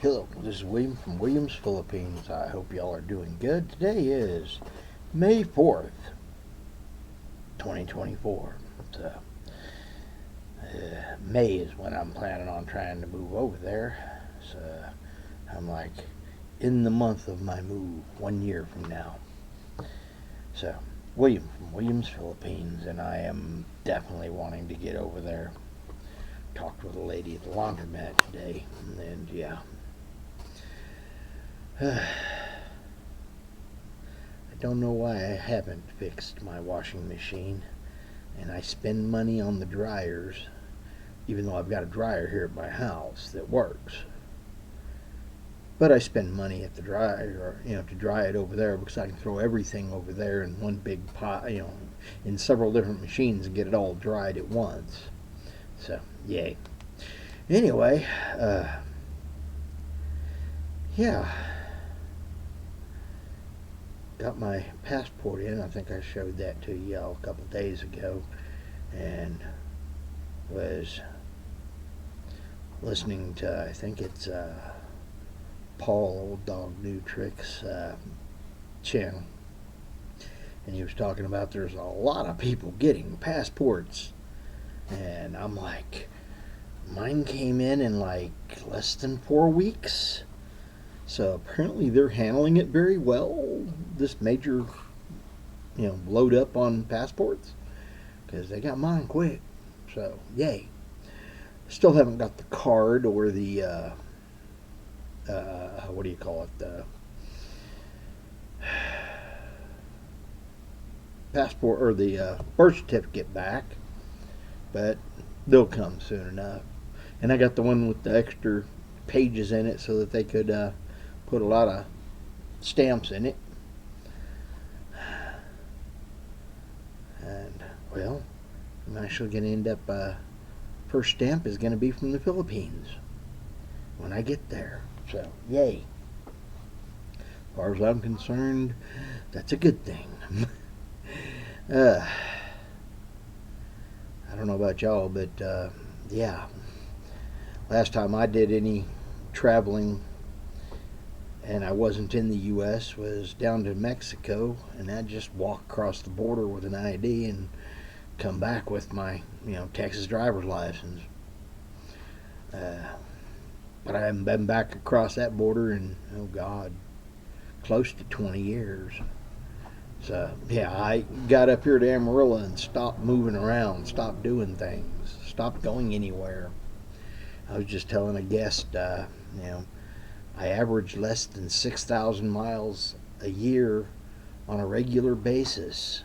Hello, this is William from Williams, Philippines. I hope y'all are doing good. Today is May 4th, 2024. So, May is when I'm planning on trying to move over there. So, I'm like in the month of my move, 1 year from now. So, William from Williams, Philippines, and I am definitely wanting to get over there. Talked with a lady at the laundromat today, and yeah. I don't know why I haven't fixed my washing machine, and I spend money on the dryers, even though I've got a dryer here at my house that works. But I spend money at the dryer, to dry it over there because I can throw everything over there in one big pot, in several different machines and get it all dried at once. So, yay. Anyway, yeah. Got my passport in. I think I showed that to y'all a couple days ago, and was listening to, I think it's Paul Old Dog New Tricks channel, and he was talking about there's a lot of people getting passports, and I'm like, mine came in like less than 4 weeks. So apparently they're handling it very well, this major, load up on passports, because they got mine quick. So, yay. Still haven't got the card or the, what do you call it, the passport or the birth certificate back, but they'll come soon enough. And I got the one with the extra pages in it so that they could put a lot of stamps in it. And, well, I'm actually going to end up, first stamp is going to be from the Philippines when I get there. So, yay. As far as I'm concerned, that's a good thing. I don't know about y'all, but, yeah. Last time I did any traveling and I wasn't in the U.S. was down to Mexico, and I just walk across the border with an ID and come back with my, Texas driver's license. But I haven't been back across that border in, oh God, close to 20 years. So, yeah, I got up here to Amarillo and stopped moving around, stopped doing things, stopped going anywhere. I was just telling a guest, I average less than 6,000 miles a year on a regular basis.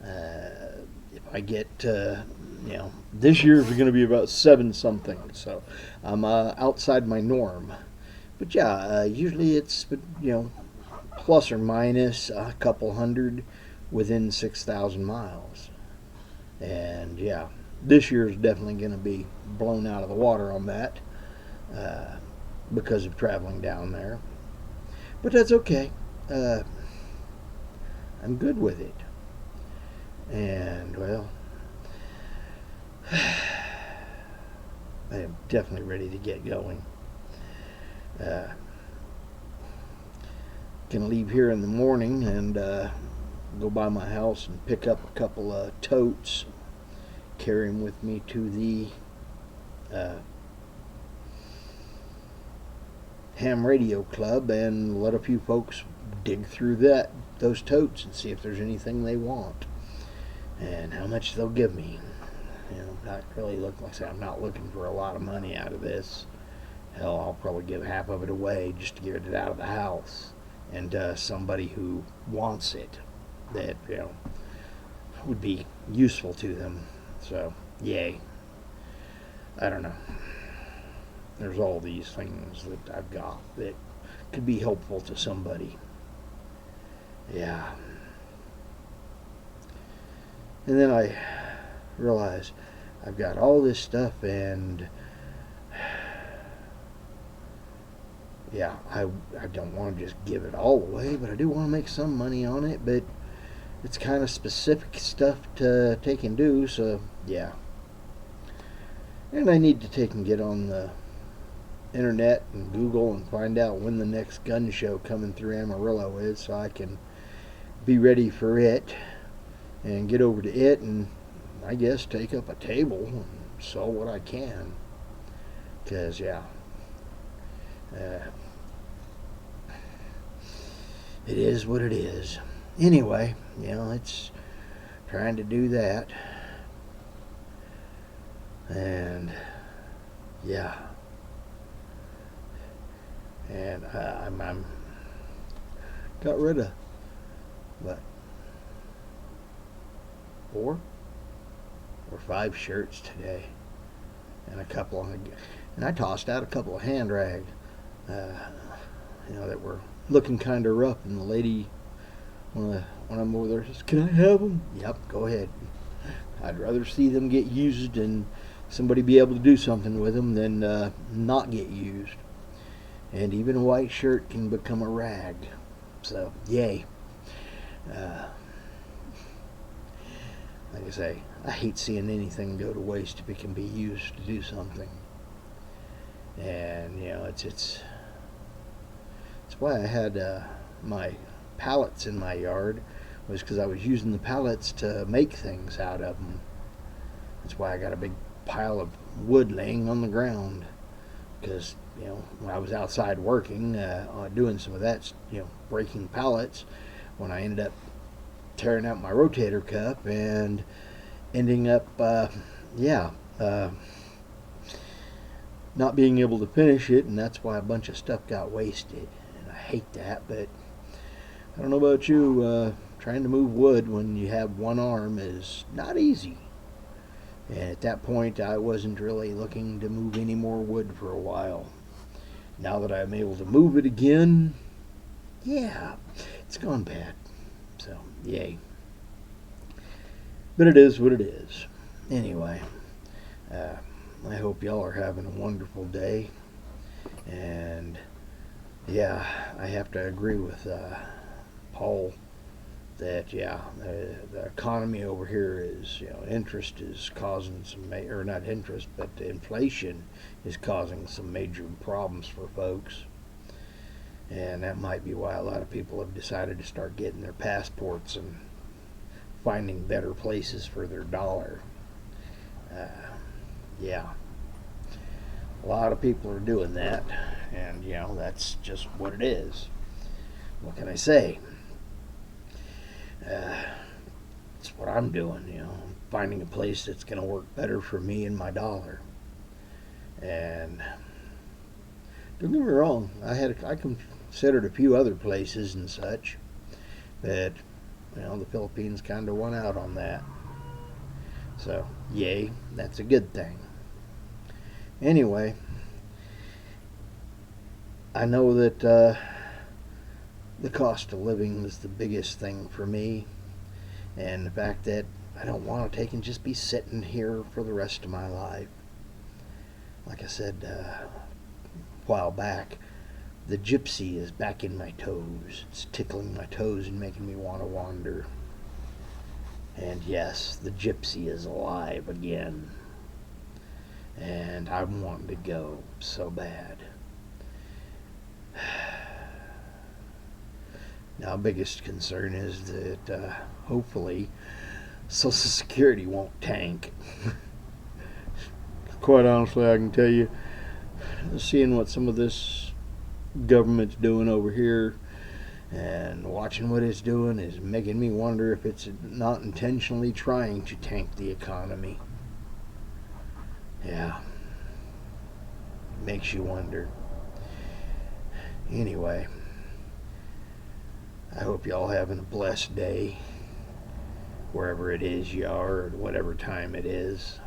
If I get, this year's going to be about 7 something, so I'm outside my norm. But yeah, usually it's, plus or minus a couple hundred within 6,000 miles. And yeah, this year is definitely going to be blown out of the water on that. Because of traveling down there. But that's okay. I'm good with it. And, well, I am definitely ready to get going. Can leave here in the morning and go by my house and pick up a couple of totes, carry them with me to the ham radio club and let a few folks dig through those totes and see if there's anything they want and how much they'll give me. Not really look like I say, I'm not looking for a lot of money out of this. Hell, I'll probably give half of it away just to get it out of the house and somebody who wants it that would be useful to them. So yay. I don't know. There's all these things that I've got that could be helpful to somebody. Yeah. And then I realized I've got all this stuff, and yeah, I don't want to just give it all away, but I do want to make some money on it, but it's kind of specific stuff to take and do, so yeah. And I need to take and get on the internet and Google and find out when the next gun show coming through Amarillo is, so I can be ready for it and get over to it and I guess take up a table and sell what I can. Because, yeah, it is what it is. Anyway, it's trying to do that. And, yeah. And I'm got rid of, what, 4 or 5 shirts today. And and I tossed out a couple of hand rags, that were looking kind of rough. And the lady, when I'm over there, says, "Can I have them?" Yep, go ahead. I'd rather see them get used and somebody be able to do something with them than not get used. And even a white shirt can become a rag. So, yay. Like I say, I hate seeing anything go to waste if it can be used to do something. And it's why I had my pallets in my yard, was because I was using the pallets to make things out of them. That's why I got a big pile of wood laying on the ground, because when I was outside working, doing some of that, breaking pallets, when I ended up tearing out my rotator cuff and ending up not being able to finish it, and that's why a bunch of stuff got wasted. And I hate that, but I don't know about you, trying to move wood when you have one arm is not easy. And at that point, I wasn't really looking to move any more wood for a while. Now that I'm able to move it again, it's gone bad. So, yay. But it is what it is. Anyway, I hope y'all are having a wonderful day. And, I have to agree with Paul that, the economy over here is, interest is causing some, or not interest, but inflation is causing some major problems for folks. And that might be why a lot of people have decided to start getting their passports and finding better places for their dollar. A lot of people are doing that, and that's just what it is. What can I say? It's what I'm doing, finding a place that's going to work better for me and my dollar. And don't get me wrong, I considered a few other places and such, but the Philippines kind of won out on that. So, yay, that's a good thing. Anyway, I know that the cost of living is the biggest thing for me, and the fact that I don't want to take and just be sitting here for the rest of my life. Like I said a while back, the gypsy is back in my toes. It's tickling my toes and making me want to wander. And yes, the gypsy is alive again. And I'm wanting to go so bad. Now, biggest concern is that hopefully Social Security won't tank. Quite honestly, I can tell you, seeing what some of this government's doing over here and watching what it's doing is making me wonder if it's not intentionally trying to tank the economy. Makes you wonder. Anyway, I hope y'all having a blessed day wherever it is you are, or whatever time it is.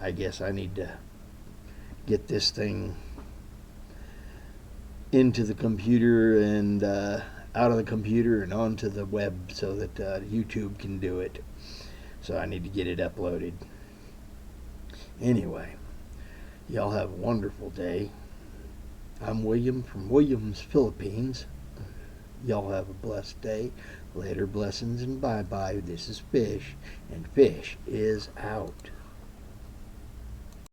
I guess I need to get this thing into the computer and out of the computer and onto the web so that YouTube can do it. So I need to get it uploaded. Anyway, y'all have a wonderful day. I'm William from Williams, Philippines. Y'all have a blessed day. Later blessings and bye-bye. This is Fish, and Fish is out.